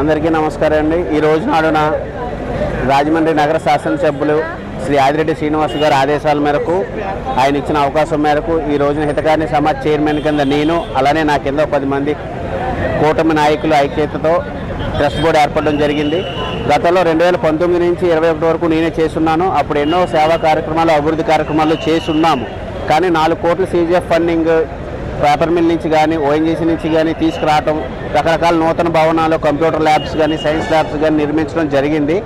అందరికీ నమస్కారం అండి. ఈ రోజు నాడున రాజమండ్రి నగర శాసనసభ్యులు శ్రీ ఆదిరెడ్డి శ్రీనివాస్ గారి ఆదేశాల మేరకు, ఆయన ఇచ్చిన అవకాశం మేరకు ఈ రోజున హితకారిణి సమాజ్ చైర్మన్ కింద నేను, అలానే నా కింద 10 మంది కూటమి నాయకులు ఐక్యతతో ట్రస్ట్ బోర్డు ఏర్పడడం జరిగింది. గతంలో 2019 నుంచి 2021 వరకు నేనే చేస్తున్నాను. అప్పుడు ఎన్నో సేవా కార్యక్రమాలు, అభివృద్ధి కార్యక్రమాలు చేస్తున్నాము. కానీ 4 కోట్ల CGF ఫండింగ్ పేపర్ మిల్ నుంచి కానీ, ONGC నుంచి కానీ తీసుకురావటం, రకరకాల నూతన భవనాలు, కంప్యూటర్ ల్యాబ్స్ కానీ, సైన్స్ ల్యాబ్స్ కానీ నిర్మించడం జరిగింది.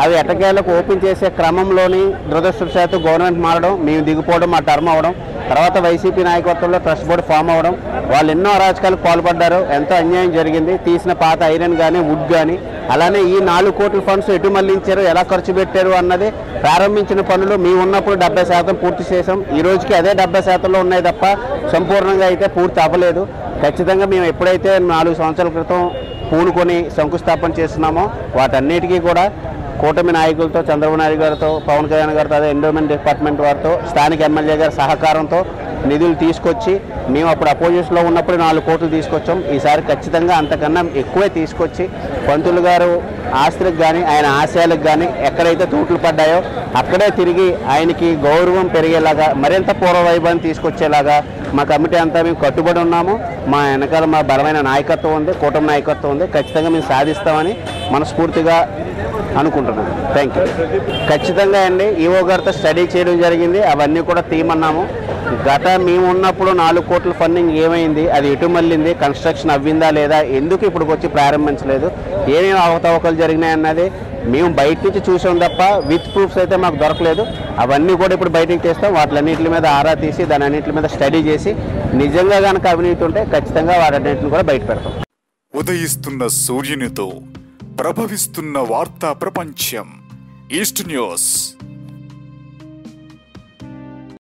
అవి ఎట్టకేలకు ఓపెన్ చేసే క్రమంలోని దురదృష్టవశాత్తు గవర్నమెంట్ మారడం, మేము దిగిపోవడం, మా టర్మ్ అవ్వడం, తర్వాత వైసీపీ నాయకత్వంలో ట్రస్ట్ బోర్డు ఫామ్ అవ్వడం, వాళ్ళు ఎన్నో అరాచకాలకు పాల్పడ్డారు. ఎంతో అన్యాయం జరిగింది. తీసిన పాత ఐరన్ కానీ, వుడ్ కానీ, అలానే ఈ 4 కోట్ల ఫండ్స్ ఎటు మళ్లించారు, ఎలా ఖర్చు పెట్టారు అన్నది ప్రారంభించిన పనులు మేము ఉన్నప్పుడు 70% పూర్తి చేసాం. ఈ రోజుకి అదే 70%లో ఉన్నాయి తప్ప సంపూర్ణంగా అయితే పూర్తి అవ్వలేదు. ఖచ్చితంగా మేము ఎప్పుడైతే 4 సంవత్సరాల క్రితం పూనుకొని శంకుస్థాపన చేస్తున్నామో వాటన్నిటికీ కూడా కూటమి నాయకులతో, చంద్రబాబు నాయుడు గారితో, పవన్ కళ్యాణ్ గారితో, అదే ఎండోమెంట్ డిపార్ట్మెంట్ వారితో, స్థానిక ఎమ్మెల్యే గారి సహకారంతో నిధులు తీసుకొచ్చి, మేము అప్పుడు అపోజిషన్లో ఉన్నప్పుడు 4 కోట్లు తీసుకొచ్చాం. ఈసారి ఖచ్చితంగా అంతకన్నా ఎక్కువే తీసుకొచ్చి పంతులు గారు ఆస్తులకు కానీ, ఆయన ఆశయాలకు కానీ ఎక్కడైతే తూట్లు పడ్డాయో అక్కడే తిరిగి ఆయనకి గౌరవం పెరిగేలాగా, మరింత పూర్వ వైభవాన్ని తీసుకొచ్చేలాగా మా కమిటీ అంతా మేము కట్టుబడి ఉన్నాము. మా వెనకాల మా బలమైన నాయకత్వం ఉంది, కూటమి నాయకత్వం ఉంది. ఖచ్చితంగా మేము సాధిస్తామని మనస్ఫూర్తిగా అనుకుంటున్నాను. Thank you. ఖచ్చితంగా అండి, ఈవో గారితో స్టడీ చేయడం జరిగింది. అవన్నీ కూడా తీయమన్నాము. మేము ఉన్నప్పుడు 4 కోట్ల ఫండింగ్ ఏమైంది, అది ఎటు మళ్ళింది, కన్స్ట్రక్షన్ అవ్విందా లేదా, ఎందుకు ఇప్పుడు వచ్చి ప్రారంభించలేదు, ఏమేమి అవకతవకలు జరిగినాయన్నది మేము బయట నుంచి చూసాం తప్ప విత్ ప్రూఫ్స్ అయితే మాకు దొరకలేదు. అవన్నీ కూడా ఇప్పుడు బయటికి తెస్తాం. వాటిలన్నింటి మీద ఆరా తీసి, దాని అన్నింటి మీద స్టడీ చేసి, నిజంగా కనుక అవినీతి ఉంటే ఖచ్చితంగా వాటన్నింటిని కూడా బయట పెడతాం. ఉదయిస్తున్న సూర్యునితో ప్రభవిస్తున్న వార్తా ప్రపంచం ఈస్ట్ న్యూస్.